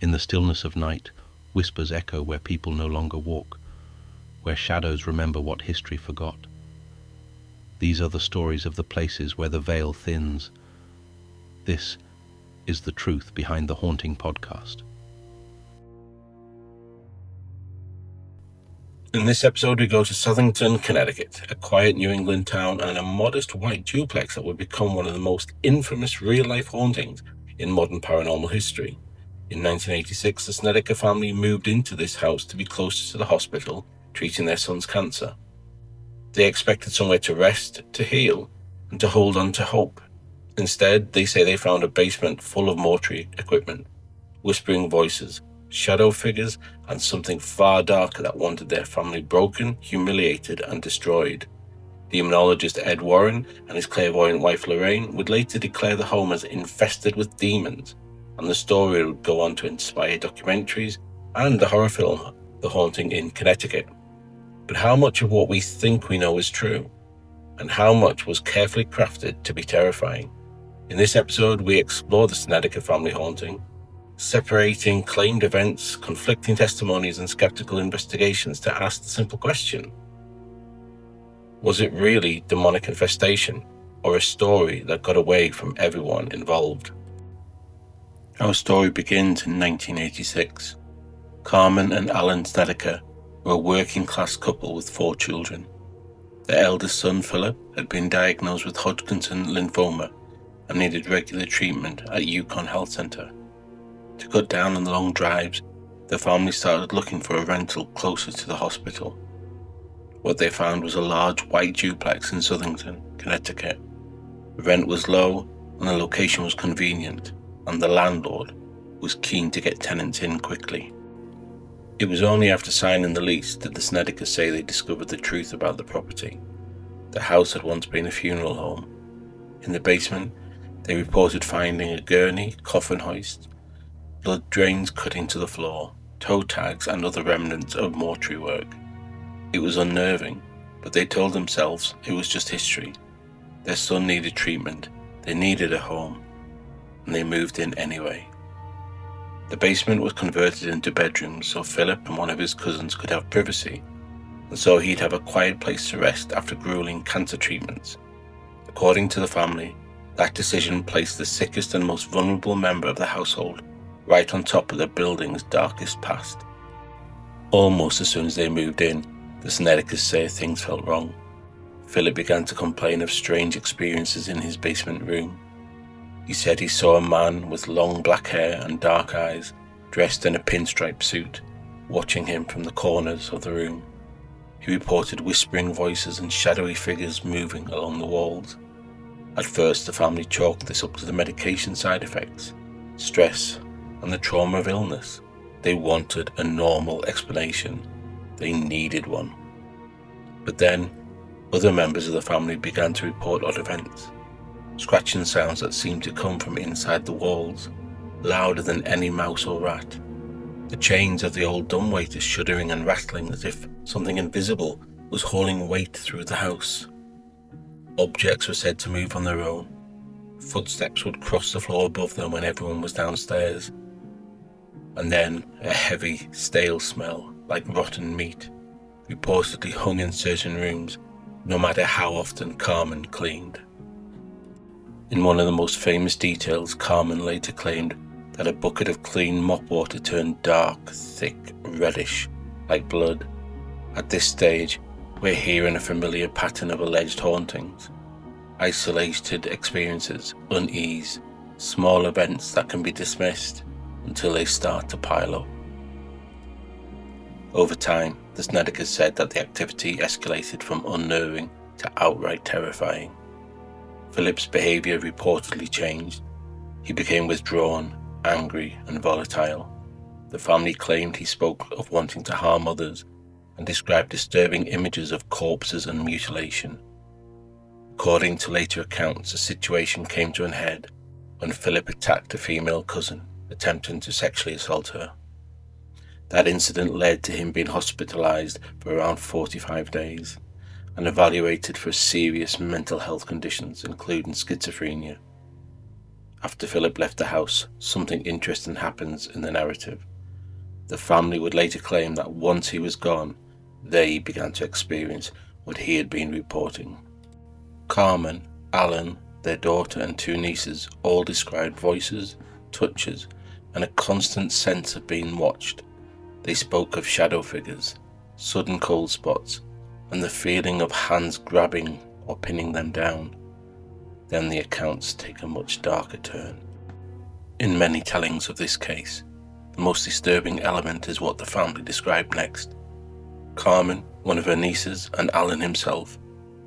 In the stillness of night, whispers echo where people no longer walk, where shadows remember what history forgot. These are the stories of the places where the veil thins. This is the truth behind the Haunting Podcast. In this episode, we go to Southington, Connecticut, a quiet New England town and a modest white duplex that would become one of the most infamous real-life hauntings in modern paranormal history. In 1986, the Snedeker family moved into this house to be closer to the hospital, treating their son's cancer. They expected somewhere to rest, to heal, and to hold on to hope. Instead, they say they found a basement full of mortuary equipment, whispering voices, shadow figures, and something far darker that wanted their family broken, humiliated, and destroyed. Demonologist Ed Warren and his clairvoyant wife Lorraine would later declare the home as infested with demons, and the story would go on to inspire documentaries and the horror film The Haunting in Connecticut. But how much of what we think we know is true? And how much was carefully crafted to be terrifying? In this episode, we explore the Snedeker family haunting, separating claimed events, conflicting testimonies, and skeptical investigations to ask the simple question: was it really demonic infestation, or a story that got away from everyone involved? Our story begins in 1986. Carmen and Alan Snedeker were a working-class couple with 4 children. Their eldest son, Philip, had been diagnosed with Hodgkin's lymphoma and needed regular treatment at Yukon Health Center. To cut down on the long drives, the family started looking for a rental closer to the hospital. What they found was a large white duplex in Southington, Connecticut. The rent was low and the location was convenient, and the landlord was keen to get tenants in quickly. It was only after signing the lease that the Snedekers say they discovered the truth about the property. The house had once been a funeral home. In the basement, they reported finding a gurney, coffin hoist, blood drains cut into the floor, toe tags, and other remnants of mortuary work. It was unnerving, but they told themselves it was just history. Their son needed treatment, they needed a home, and they moved in anyway. The basement was converted into bedrooms so Philip and one of his cousins could have privacy, and so he'd have a quiet place to rest after grueling cancer treatments. According to the family, that decision placed the sickest and most vulnerable member of the household right on top of the building's darkest past. Almost as soon as they moved in, the Snedekers say things felt wrong. Philip began to complain of strange experiences in his basement room. He said he saw a man with long black hair and dark eyes, dressed in a pinstriped suit, watching him from the corners of the room. He reported whispering voices and shadowy figures moving along the walls. At first, the family chalked this up to the medication side effects, stress, and the trauma of illness. They wanted a normal explanation. They needed one. But then, other members of the family began to report odd events. Scratching sounds that seemed to come from inside the walls, louder than any mouse or rat. The chains of the old dumbwaiter shuddering and rattling as if something invisible was hauling weight through the house. Objects were said to move on their own. Footsteps would cross the floor above them when everyone was downstairs. And then a heavy, stale smell, like rotten meat, reportedly hung in certain rooms, no matter how often Carmen cleaned. In one of the most famous details, Carmen later claimed that a bucket of clean mop water turned dark, thick, reddish, like blood. At this stage, we're hearing a familiar pattern of alleged hauntings. Isolated experiences, unease, small events that can be dismissed until they start to pile up. Over time, the Snedekers said that the activity escalated from unnerving to outright terrifying. Philip's behaviour reportedly changed. He became withdrawn, angry, and volatile. The family claimed he spoke of wanting to harm others and described disturbing images of corpses and mutilation. According to later accounts, the situation came to an head when Philip attacked a female cousin, attempting to sexually assault her. That incident led to him being hospitalized for around 45 days and evaluated for serious mental health conditions, including schizophrenia. After Philip left the house, something interesting happens in the narrative. The family would later claim that once he was gone, they began to experience what he had been reporting. Carmen, Alan, their daughter and two nieces all described voices, touches, and a constant sense of being watched. They spoke of shadow figures, sudden cold spots, and the feeling of hands grabbing or pinning them down. Then the accounts take a much darker turn. In many tellings of this case, the most disturbing element is what the family described next. Carmen, one of her nieces, and Alan himself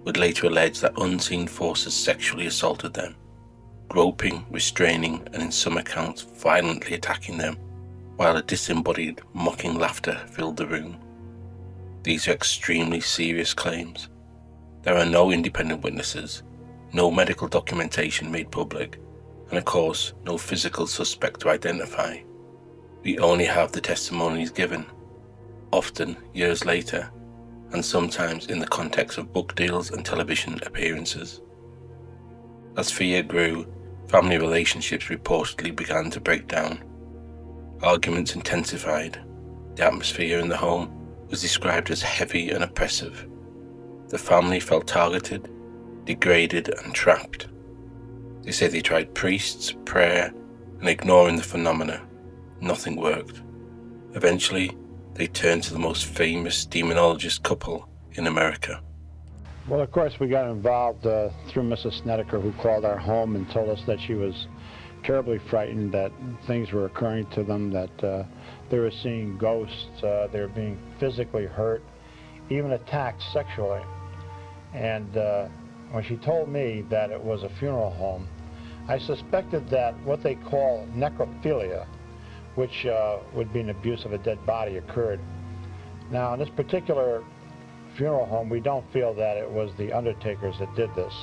would later allege that unseen forces sexually assaulted them, groping, restraining, and in some accounts violently attacking them, while a disembodied, mocking laughter filled the room. These are extremely serious claims. There are no independent witnesses, no medical documentation made public, and of course, no physical suspect to identify. We only have the testimonies given, often years later, and sometimes in the context of book deals and television appearances. As fear grew, family relationships reportedly began to break down. Arguments intensified. The atmosphere in the home was described as heavy and oppressive. The family felt targeted, degraded, and trapped. They say they tried priests, prayer, and ignoring the phenomena. Nothing worked. Eventually, they turned to the most famous demonologist couple in America. Well, of course, we got involved through Mrs. Snedeker, who called our home and told us that she was terribly frightened, that things were occurring to them, that they were seeing ghosts, they were being physically hurt, even attacked sexually. And when she told me that it was a funeral home, I suspected that what they call necrophilia, which would be an abuse of a dead body, occurred. Now, in this particular funeral home, we don't feel that it was the undertakers that did this.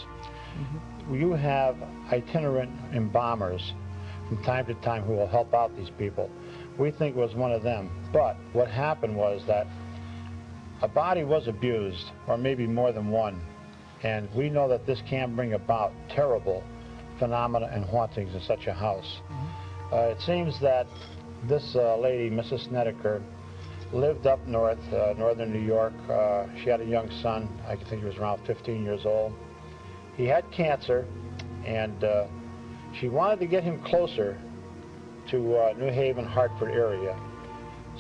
You have itinerant embalmers from time to time who will help out these people. We think it was one of them, but what happened was that a body was abused, or maybe more than one, and we know that this can bring about terrible phenomena and hauntings in such a house. It seems that this lady, Mrs. Snedeker, lived up north, northern New York. She had a young son. I think he was around 15 years old. He had cancer, and she wanted to get him closer to New Haven, Hartford area.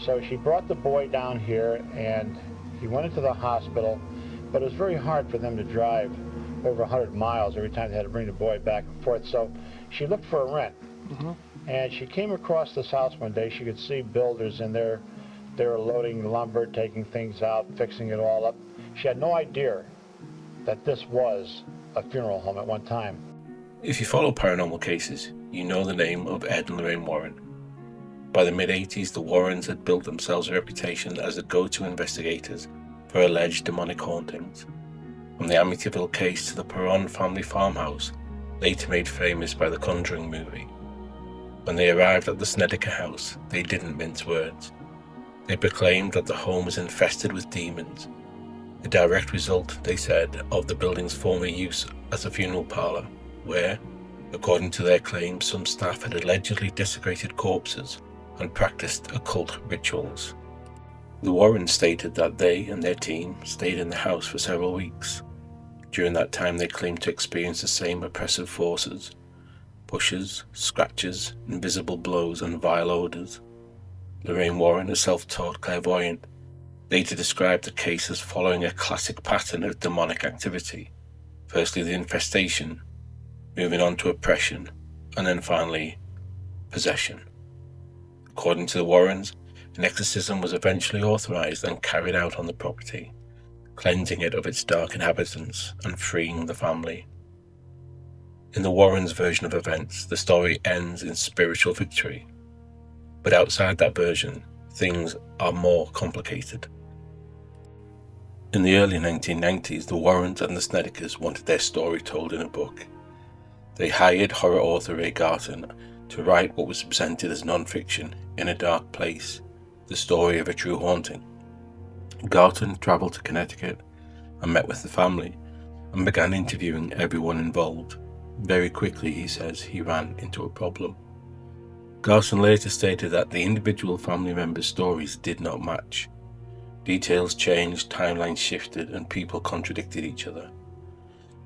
So she brought the boy down here, and he went into the hospital, but it was very hard for them to drive over 100 miles every time they had to bring the boy back and forth. So she looked for a rent. And she came across this house one day. She could see builders in there. They were loading lumber, taking things out, fixing it all up. She had no idea that this was a funeral home at one time. If you follow paranormal cases, you know the name of Ed and Lorraine Warren. By the mid-80s, the Warrens had built themselves a reputation as the go-to investigators for alleged demonic hauntings. From the Amityville case to the Perron family farmhouse, later made famous by the Conjuring movie. When they arrived at the Snedeker house, they didn't mince words. They proclaimed that the home was infested with demons, a direct result, they said, of the building's former use as a funeral parlour, where, according to their claims, some staff had allegedly desecrated corpses and practiced occult rituals. The Warrens stated that they and their team stayed in the house for several weeks. During that time, they claimed to experience the same oppressive forces: pushes, scratches, invisible blows, and vile odours. Lorraine Warren, a self-taught clairvoyant, later described the case as following a classic pattern of demonic activity. Firstly, the infestation, moving on to oppression, and then finally, possession. According to the Warrens, an exorcism was eventually authorized and carried out on the property, cleansing it of its dark inhabitants and freeing the family. In the Warrens' version of events, the story ends in spiritual victory. But outside that version, things are more complicated. In the early 1990s, the Warrens and the Snedekers wanted their story told in a book. They hired horror author Ray Garton to write what was presented as non-fiction, In a Dark Place, the story of a true haunting. Garton travelled to Connecticut and met with the family and began interviewing everyone involved. Very quickly, he says, he ran into a problem. Garson later stated that the individual family members' stories did not match. Details changed, timelines shifted, and people contradicted each other.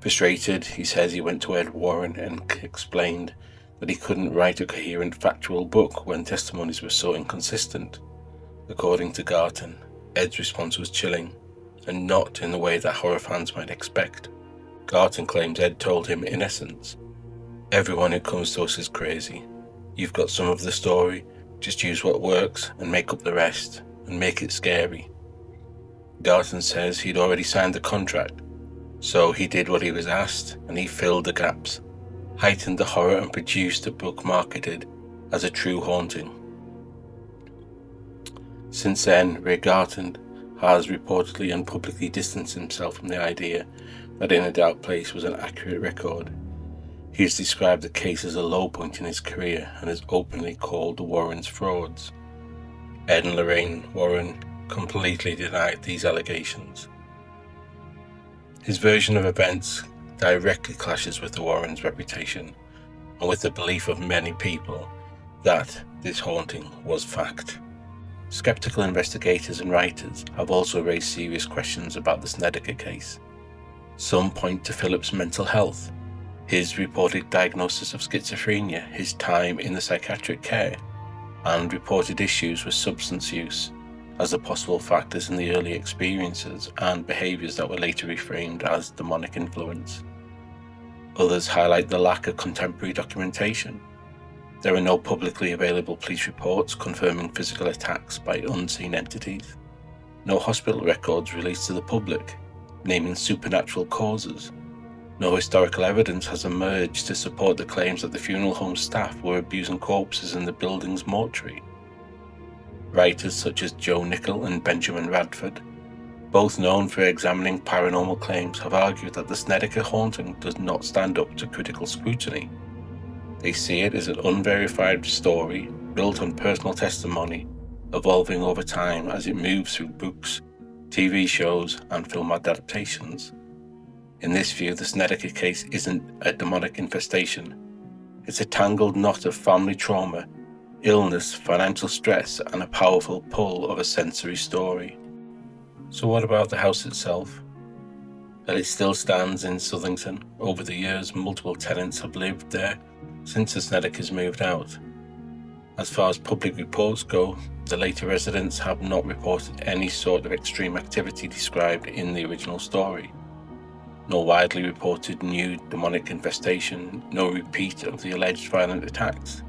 Frustrated, he says he went to Ed Warren and explained that he couldn't write a coherent factual book when testimonies were so inconsistent. According to Garton, Ed's response was chilling, and not in the way that horror fans might expect. Garton claims Ed told him, in essence, "Everyone who comes to us is crazy. You've got some of the story, just use what works and make up the rest, and make it scary." Garton says he'd already signed the contract, so he did what he was asked, and he filled the gaps, heightened the horror, and produced a book marketed as a true haunting. Since then, Ray Garton has reportedly and publicly distanced himself from the idea that In a Dark Place was an accurate record. He has described the case as a low point in his career and has openly called the Warrens frauds. Ed and Lorraine Warren completely denied these allegations. His version of events directly clashes with the Warrens' reputation and with the belief of many people that this haunting was fact. Skeptical investigators and writers have also raised serious questions about the Snedeker case. Some point to Philip's mental health, his reported diagnosis of schizophrenia, his time in the psychiatric care, and reported issues with substance use as the possible factors in the early experiences and behaviours that were later reframed as demonic influence. Others highlight the lack of contemporary documentation. There are no publicly available police reports confirming physical attacks by unseen entities. No hospital records released to the public, naming supernatural causes. No historical evidence has emerged to support the claims that the funeral home staff were abusing corpses in the building's mortuary. Writers such as Joe Nickell and Benjamin Radford, both known for examining paranormal claims, have argued that the Snedeker haunting does not stand up to critical scrutiny. They see it as an unverified story built on personal testimony, evolving over time as it moves through books, TV shows, and film adaptations. In this view, the Snedeker case isn't a demonic infestation. It's a tangled knot of family trauma, illness, financial stress, and a powerful pull of a sensory story. So what about the house itself? Well, it still stands in Southington. Over the years, multiple tenants have lived there since the Snedekers moved out. As far as public reports go, the later residents have not reported any sort of extreme activity described in the original story. No widely reported new demonic infestation, no repeat of the alleged violent attacks.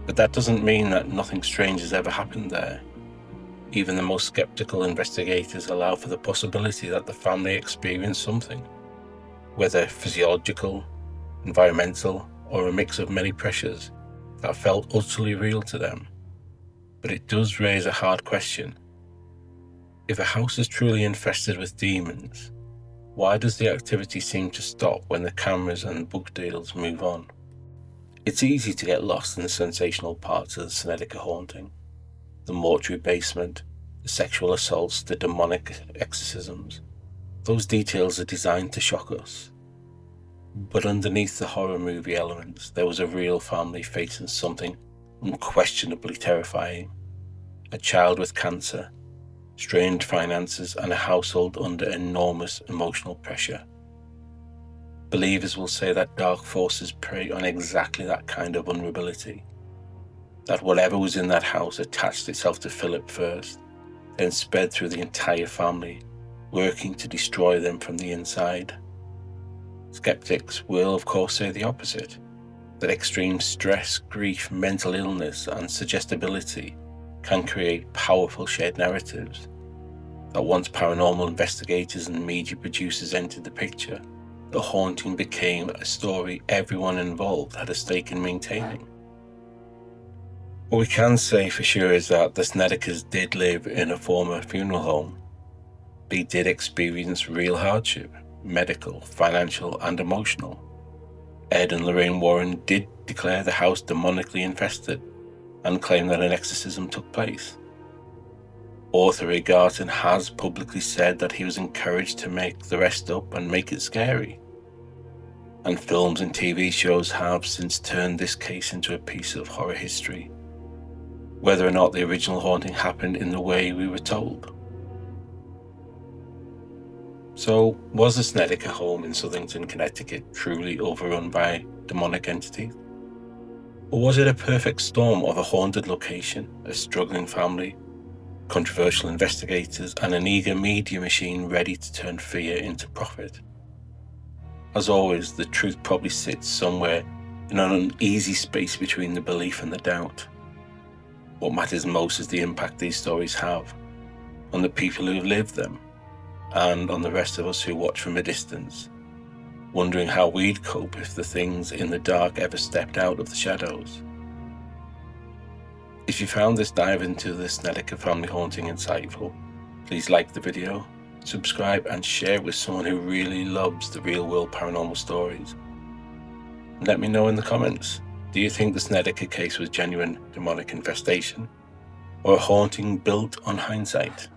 But that doesn't mean that nothing strange has ever happened there. Even the most skeptical investigators allow for the possibility that the family experienced something, whether physiological, environmental, or a mix of many pressures that felt utterly real to them. But it does raise a hard question. If a house is truly infested with demons, why does the activity seem to stop when the cameras and book deals move on? It's easy to get lost in the sensational parts of the Snedeker haunting. The mortuary basement, the sexual assaults, the demonic exorcisms. Those details are designed to shock us. But underneath the horror movie elements, there was a real family facing something unquestionably terrifying. A child with cancer, strained finances, and a household under enormous emotional pressure. Believers will say that dark forces prey on exactly that kind of vulnerability. That whatever was in that house attached itself to Philip first, then spread through the entire family, working to destroy them from the inside. Skeptics will, of course, say the opposite, that extreme stress, grief, mental illness, and suggestibility can create powerful shared narratives, that once paranormal investigators and media producers entered the picture, the haunting became a story everyone involved had a stake in maintaining. What we can say for sure is that the Snedekers did live in a former funeral home. They did experience real hardship, medical, financial, and emotional. Ed and Lorraine Warren did declare the house demonically infested and claim that an exorcism took place. Author Ray Garton has publicly said that he was encouraged to make the rest up and make it scary. and films and TV shows have since turned this case into a piece of horror history, whether or not the original haunting happened in the way we were told. So, was the Snedeker home in Southington, Connecticut truly overrun by demonic entities? Or was it a perfect storm of a haunted location, a struggling family, controversial investigators, and an eager media machine ready to turn fear into profit? As always, the truth probably sits somewhere in an uneasy space between the belief and the doubt. What matters most is the impact these stories have on the people who lived them, and on the rest of us who watch from a distance, wondering how we'd cope if the things in the dark ever stepped out of the shadows. If you found this dive into the Snedeker family haunting insightful, please like the video, subscribe, and share it with someone who really loves the real-world paranormal stories. Let me know in the comments, do you think the Snedeker case was genuine demonic infestation, or a haunting built on hindsight?